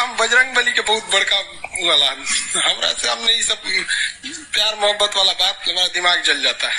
हम बजरंग बली के बहुत बड़का वाला, हमरा से हमने ये सब प्यार मोहब्बत वाला बात हमारा दिमाग जल जाता है।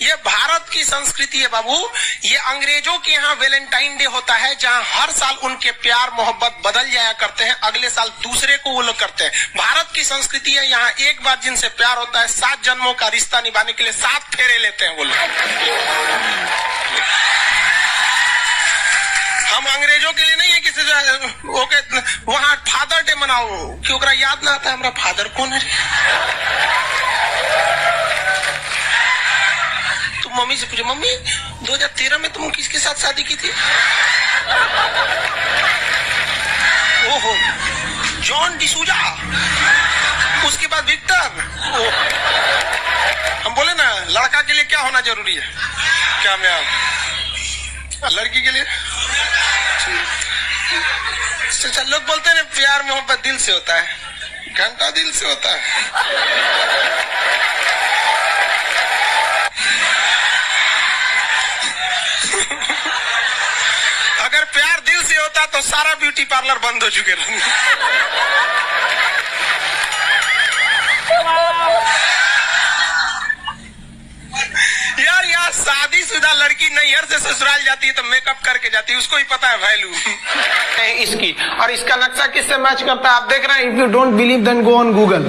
ये भारत की संस्कृति है बाबू। ये अंग्रेजों के यहाँ वैलेंटाइन डे होता है, जहाँ हर साल उनके प्यार मोहब्बत बदल जाया करते हैं, अगले साल दूसरे को वो लोग करते हैं। भारत की संस्कृति है, यहाँ एक बार जिनसे प्यार होता है 7 जन्मों का रिश्ता निभाने के लिए 7 फेरे लेते हैं वो लोग। हम अंग्रेजों के लिए नहीं है किसी ओके वहाँ फादर डे मनाओ कि ओकरा याद ना आता है हमारा फादर कौन है। तुम मम्मी से पूछो, मम्मी 2013 में तुम किसके साथ शादी की थी? ओहो, जॉन डिसूजा, उसके बाद विक्टर। हम बोले ना लड़का के लिए क्या होना जरूरी है, क्या मैं लड़की के लिए? अच्छा, लोग बोलते हैं प्यार मोहब्बत दिल से होता है, घंटा दिल से होता है। अगर प्यार दिल से होता तो सारा ब्यूटी पार्लर बंद हो चुके रहते। यार यार शादीशुदा लड़की नैहर से ससुराल जाती है तो मेकअप करके जाती है, उसको ही पता है वैल्यू इसकी। और इसका नक्शा किससे मैच करता है आप देख रहे हैं। If you don't believe then go on Google.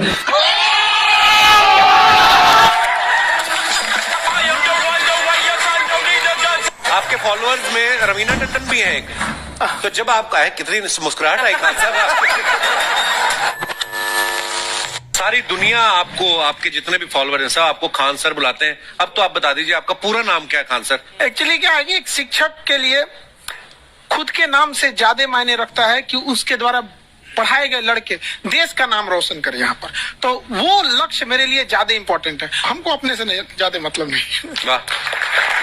आपके फॉलोअर्स में रवीना टंडन भी है एक, तो जब आप कहे कितनी मुस्कुराहट आई खान साहब। सारी दुनिया आपको, आपके जितने भी फॉलोअर हैं सब आपको खान सर बुलाते हैं। अब तो आप बता दीजिए आपका पूरा नाम क्या है खान सर? एक्चुअली क्या है, एक शिक्षक के लिए खुद के नाम से ज्यादा मायने रखता है कि उसके द्वारा पढ़ाए गए लड़के देश का नाम रोशन करे यहाँ पर, तो वो लक्ष्य मेरे लिए ज्यादा इंपॉर्टेंट है। हमको अपने से नहीं ज्यादा मतलब नहीं। वाह।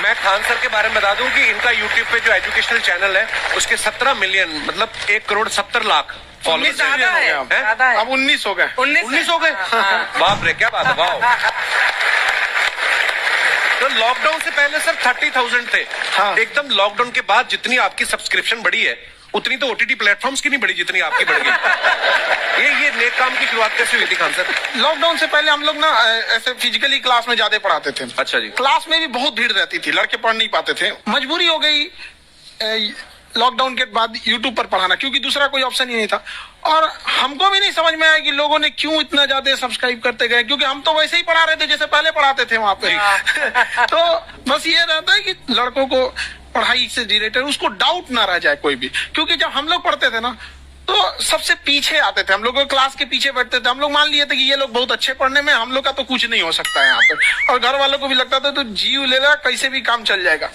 मैं खान सर के बारे में बता दूं कि इनका यूट्यूब पे जो एजुकेशनल चैनल है उसके 17 मिलियन मतलब 1 करोड़ 70 लाख फॉलोअर्स है। अब 19 हो गए। 19 हो गए। बाप रे, क्या बात है, वाह। तो लॉकडाउन से पहले सर 30,000 थे। हाँ। एकदम लॉकडाउन के बाद जितनी आपकी सब्सक्रिप्शन बढ़ी है उतनी तो ओटीटी प्लेटफॉर्म्स की नहीं बढ़ी जितनी आपकी बढ़ गई। ये नेक काम की शुरुआत कैसे हुई थी खान सर? लॉकडाउन से पहले हम लोग ना ऐसे फिजिकली क्लास में ज्यादा पढ़ाते थे। अच्छा जी। क्लास में भी बहुत भीड़ रहती थी, लड़के पढ़ नहीं पाते थे। मजबूरी हो गई लॉकडाउन के बाद यूट्यूब पर पढ़ाना, क्योंकि दूसरा कोई ऑप्शन ही नहीं था। और हमको भी नहीं समझ में आया कि लोगों ने क्यों इतना ज्यादा सब्सक्राइब करते गए, क्योंकि हम तो वैसे ही पढ़ा रहे थे जैसे पहले पढ़ाते थे वहां पे। तो बस ये रहता है कि लड़कों को पढ़ाई से रिलेटेड उसको डाउट ना रह जाए कोई भी, क्योंकि जब हम लोग पढ़ते थे ना तो सबसे पीछे आते थे, हम लोग क्लास के पीछे बैठते थे। हम लोग मान लिए थे कि ये लोग बहुत अच्छे पढ़ने में, हम लोग का तो कुछ नहीं हो सकता है यहाँ पे। और घर वालों को भी लगता था तो जीव ले रहा, कैसे भी काम चल जाएगा।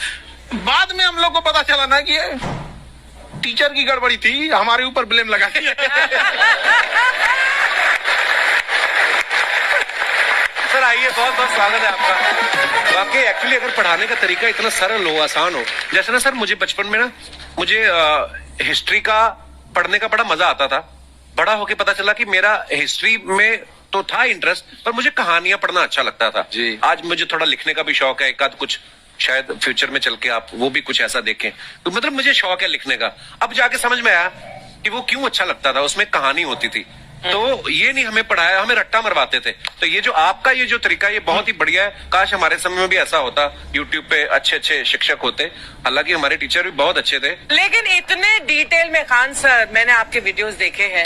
बाद में हम लोग को पता चला ना कि टीचर की गड़बड़ी थी, हमारे ऊपर ब्लेम लगा दिया। सर आइए, बहुत बहुत स्वागत है आपका। वाकई एक्चुअली अगर पढ़ाने का तरीका इतना सरल हो, आसान हो, जैसे ना सर मुझे बचपन में ना मुझे हिस्ट्री का पढ़ने का बड़ा मजा आता था। बड़ा होके पता चला कि मेरा हिस्ट्री में तो था इंटरेस्ट, पर मुझे कहानियां पढ़ना अच्छा लगता था जी। आज मुझे थोड़ा लिखने का भी शौक है, एकाध कुछ शायद फ्यूचर में चल के आप वो भी कुछ ऐसा देखें, तो मतलब मुझे शौक है लिखने का। अब जाके समझ में आया कि वो क्यों अच्छा लगता था, उसमें कहानी होती थी। तो ये नहीं हमें पढ़ाया, हमें रट्टा मरवाते थे। तो ये जो आपका ये जो तरीका ये बहुत ही बढ़िया है। काश हमारे समय में भी ऐसा होता, यूट्यूब पे अच्छे अच्छे शिक्षक होते। हालांकि हमारे टीचर भी बहुत अच्छे थे, लेकिन इतने डिटेल में खान सर मैंने आपके वीडियोस देखे हैं,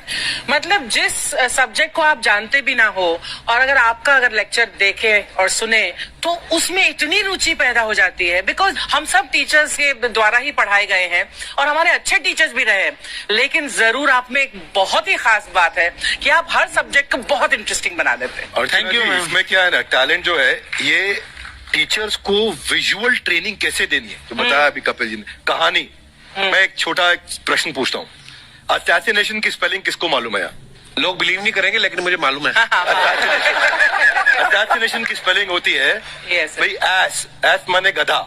मतलब जिस सब्जेक्ट को आप जानते भी ना हो और अगर लेक्चर देखे और सुने तो उसमें इतनी रुचि पैदा हो जाती है। बिकॉज हम सब टीचर्स के द्वारा ही पढ़ाए गए हैं और हमारे अच्छे टीचर्स भी रहे, लेकिन जरूर आप में एक बहुत ही खास बात है कि आप हर सब्जेक्ट को बहुत इंटरेस्टिंग बना देते हैं। और थैंक यू। इसमें क्या है ना, टैलेंट जो है ये टीचर्स को विजुअल ट्रेनिंग कैसे देनी है, तो बताया अभी कपिल जी ने। कहानी, मैं एक छोटा प्रश्न पूछता हूँ, असैसिनेशन की स्पेलिंग किसको मालूम है? लोग बिलीव नहीं करेंगे लेकिन मुझे मालूम है। असैसिनेशन की स्पेलिंग होती है भाई एस। एस माने गधा,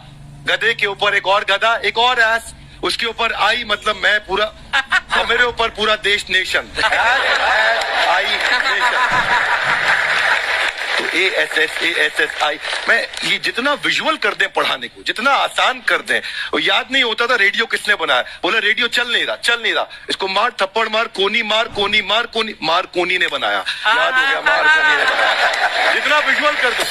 गधे के ऊपर एक और गधा, एक और एस, उसके ऊपर आई मतलब मैं पूरा, और मेरे ऊपर पूरा देश नेशन। आई नेशन। तो ASSASSI, मैं ये जितना विजुअल कर दें पढ़ाने को, जितना आसान कर दें। और याद नहीं होता था रेडियो किसने बनाया, बोला रेडियो चल नहीं रहा, इसको मार थप्पड़ मार, कोनी मार, मार कोनी ने बनाया, याद हो गया, मार कोनी ने बनाया। जितना विजुअल कर दो।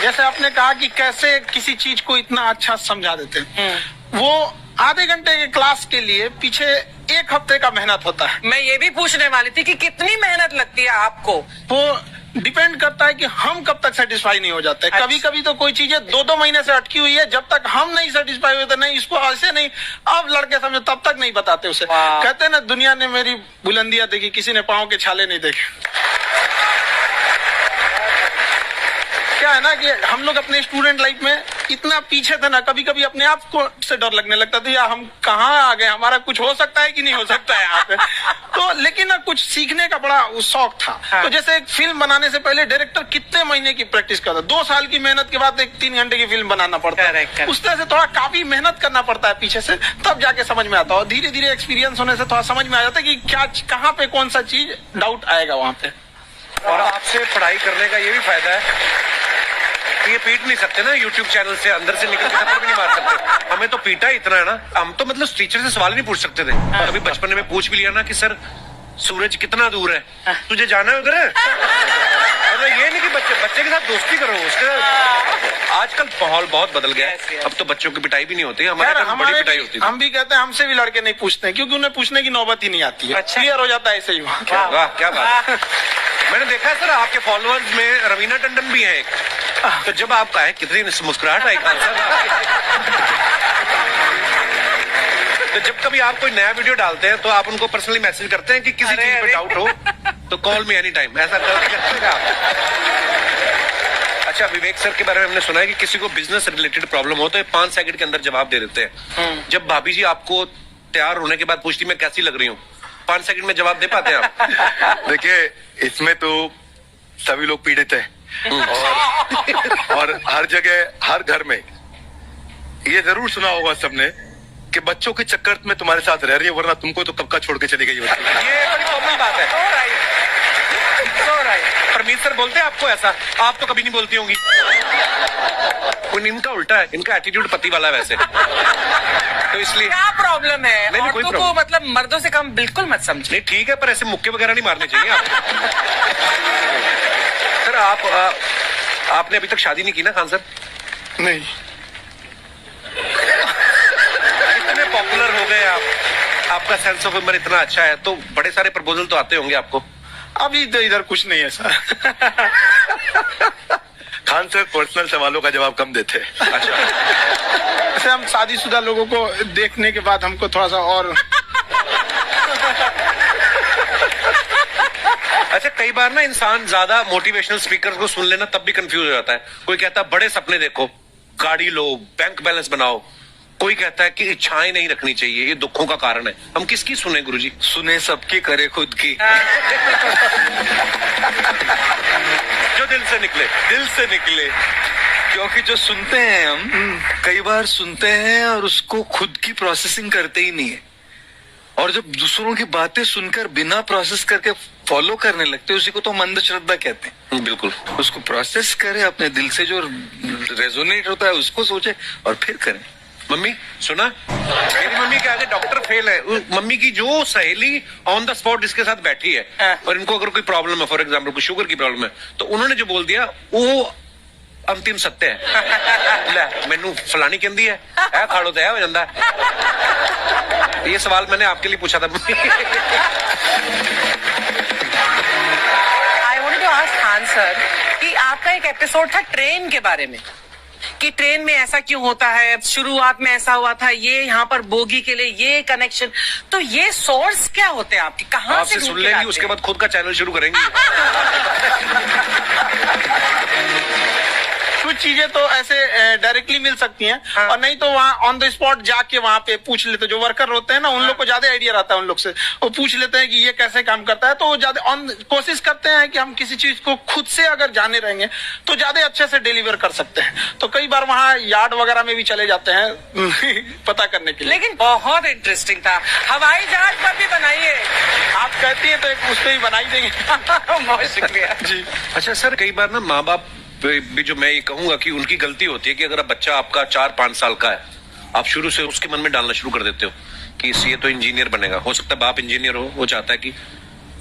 जैसे आपने कहा कि कैसे किसी चीज को इतना अच्छा समझा देते हैं, वो आधे घंटे के क्लास के लिए पीछे 1 हफ्ते का मेहनत होता है। मैं ये भी पूछने वाली थी कि कितनी मेहनत लगती है आपको। वो डिपेंड करता है कि हम कब तक सेटिस्फाई नहीं हो जाते। अच्छा। कभी कभी तो कोई चीजें 2-2 महीने से अटकी हुई है, जब तक हम नहीं सेटिस्फाई होते, नहीं इसको ऐसे नहीं, अब लड़के समझो, तब तक नहीं बताते उसे। वाह। कहते हैं ना, दुनिया ने मेरी बुलंदियां देखी, किसी ने पांव के छाले नहीं देखे। क्या है ना कि हम लोग अपने स्टूडेंट लाइफ में इतना पीछे थे ना, कभी कभी अपने आप को से डर लगने लगता था, यार हम कहाँ आ गए, हमारा कुछ हो सकता है कि नहीं हो सकता है यहाँ पे। तो लेकिन ना कुछ सीखने का बड़ा शौक था। हाँ। तो जैसे एक फिल्म बनाने से पहले डायरेक्टर कितने महीने की प्रैक्टिस करता है, 2 साल की मेहनत के बाद एक 3 घंटे की फिल्म बनाना पड़ता है। Correct, correct। उस तरह से थोड़ा काफी मेहनत करना पड़ता है पीछे से, तब जाके समझ में आता है। और धीरे धीरे एक्सपीरियंस होने से थोड़ा समझ में आ जाता है कि क्या, कहाँ पे कौन सा चीज डाउट आएगा वहां पे। और आपसे पढ़ाई करने का ये भी फायदा है कि ये पीट नहीं सकते ना यूट्यूब चैनल से, अंदर से निकल के थप्पड़ भी नहीं मार सकते। हमें तो पीटा इतना है ना, हम तो मतलब टीचर से सवाल नहीं पूछ सकते थे। कभी बचपन में पूछ भी लिया ना कि सर सूरज कितना दूर है, तुझे जाना है उधर है? मतलब ये नहीं कि बच्चे के साथ दोस्ती करो, उसके साथ। आजकल माहौल बहुत बदल गया है, अब तो बच्चों की पिटाई भी नहीं होती, हमारे टाइम बड़ी पिटाई होती थी। हम भी कहते हैं, हमसे भी लड़के नहीं पूछते हैं, क्योंकि उन्हें पूछने की नौबत ही नहीं आती है। अच्छा। क्लियर हो जाता है ऐसे ही वहाँ। वाह क्या बात है। मैंने देखा है सर आपके फॉलोअर्स में रवीना टंडन भी है एक, तो जब आप आए कितनी मुस्कुराहट आई खान साहब। तो जब कभी आप कोई नया वीडियो डालते हैं तो आप उनको पर्सनली मैसेज करते हैं कि किसी चीज पे डाउट हो तो कॉल मी एनी टाइम, ऐसा करते हैं आप? अच्छा, विवेक सर के बारे में हमने सुना है कि किसी को बिजनेस रिलेटेड प्रॉब्लम हो तो ये 5 सेकंड के अंदर जवाब दे देते हैं। जब भाभी जी आपको तैयार होने के बाद पूछती मैं कैसी लग रही हूँ, 5 सेकंड में जवाब दे पाते हैं आप? देखिए, इसमें तो सभी लोग पीड़ित हैं, और हर जगह हर घर में ये जरूर सुना होगा सबने कि बच्चों के चक्कर में तुम्हारे साथ रह रही है, वरना तुमको तो कब का छोड़ के चली गई होती। ये बड़ी कॉमन बात है। परमीत सर बोलते हैं आपको ऐसा? आप तो कभी नहीं बोलती होंगी। इनका उल्टा है, इनका एटीट्यूड पति वाला है वैसे, तो इसलिए। क्या प्रॉब्लम है? नहीं, कोई औरतों को प्रॉब्लम। मतलब मर्दों से कम बिल्कुल मत समझे। नहीं ठीक है, पर ऐसे मुक्के वगैरह नहीं मारने चाहिए आप। सर आपने अभी तक शादी नहीं की ना खान सर? नहीं, इतने पॉपुलर हो गए आप, आपका सेंस ऑफ ह्यूमर इतना अच्छा है, तो बड़े सारे प्रपोजल तो आते होंगे आपको। अभी तो इधर कुछ नहीं है सर। खान सर पर्सनल सवालों का जवाब कम देते हैं। अच्छा, ऐसे हम शादीशुदा लोगों को देखने के बाद हमको थोड़ा सा और अच्छा कई बार ना इंसान ज्यादा मोटिवेशनल स्पीकर को सुन लेना तब भी कंफ्यूज हो जाता है। कोई कहता है बड़े सपने देखो, गाड़ी लो, बैंक बैलेंस बनाओ, कोई कहता है कि इच्छाएं नहीं रखनी चाहिए, ये दुखों का कारण है। हम किसकी सुने गुरुजी? सुने सबकी, करे खुद की। जो दिल से निकले। दिल से निकले, क्योंकि जो सुनते हैं हम कई बार सुनते हैं और उसको खुद की प्रोसेसिंग करते ही नहीं है, और जब दूसरों की बातें सुनकर बिना प्रोसेस करके फॉलो करने लगते हैं, उसी को तो हम अंधश्रद्धा कहते हैं। बिल्कुल। उसको प्रोसेस करें, अपने दिल से जो रेजोनेट होता है उसको सोचे और फिर करें। मम्मी सुना, मेरी मम्मी के आगे डॉक्टर फेल है। मम्मी की जो सहेली ऑन द स्पॉट इसके साथ बैठी है और इनको अगर कोई प्रॉब्लम है, फॉर एग्जाम्पल कोई शुगर की प्रॉब्लम है, तो उन्होंने जो बोल दिया वो अंतिम सत्य है। ले मैनू फलानी कहती है खाड़ो तो हो जाता है। ये सवाल मैंने आपके लिए पूछा था। I want to ask Khan sir कि आपका एक एपिसोड था ट्रेन के बारे में, कि ट्रेन में ऐसा क्यों होता है, शुरुआत में ऐसा हुआ था, ये यहाँ पर बोगी के लिए ये कनेक्शन, तो ये सोर्स क्या होते हैं आपके, कहाँ से आपसे सुन लेंगी, उसके बाद खुद का चैनल शुरू करेंगी। कुछ चीजें तो ऐसे डायरेक्टली मिल सकती हैं, हाँ। और नहीं तो वहाँ ऑन द स्पॉट जाके वहाँ पे पूछ लेते, जो वर्कर होते हैं ना, उन लोग को ज्यादा आइडिया रहता है उन लोग से, वो पूछ लेते हैं कि ये कैसे काम करता है, तो वो ज्यादा कोशिश करते हैं कि हम किसी चीज को खुद से अगर जाने रहेंगे तो ज्यादा अच्छे से डिलीवर कर सकते हैं। तो कई बार वहाँ यार्ड वगैरह में भी चले जाते हैं पता करने के लिए। लेकिन बहुत इंटरेस्टिंग था। हवाई जहाज पर भी बनाइए। आप कहती हैं तो एक उस पर ही बनाई देंगे। बहुत शुक्रिया जी। अच्छा सर, कई बार ना माँ बाप भी, जो मैं ये कहूंगा कि उनकी गलती होती है कि अगर बच्चा आपका 4-5 साल का है, आप शुरू से उसके मन में डालना शुरू कर देते हो कि ये तो इंजीनियर बनेगा। हो सकता है बाप इंजीनियर हो, वो चाहता है कि,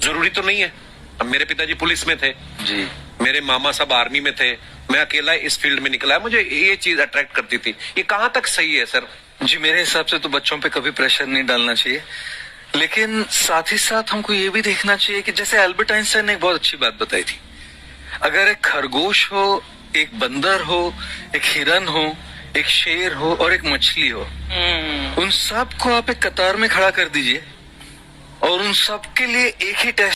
जरूरी तो नहीं है। अब मेरे पिताजी पुलिस में थे जी, मेरे मामा सब आर्मी में थे, मैं अकेला इस फील्ड में निकला है, मुझे ये चीज अट्रैक्ट करती थी। ये कहाँ तक सही है सर? जी, मेरे हिसाब से तो बच्चों पे कभी प्रेशर नहीं डालना चाहिए, लेकिन साथ ही साथ हमको ये भी देखना चाहिए कि जैसे एल्बर्ट आइंस्टाइन ने एक बहुत अच्छी बात बताई थी, अगर एक खरगोश हो, एक बंदर हो, एक हिरन हो, एक शेर हो और एक मछली हो, उन सब को आप एक कतार में खड़ा कर दीजिए और उन सब के लिए एक ही टेस्ट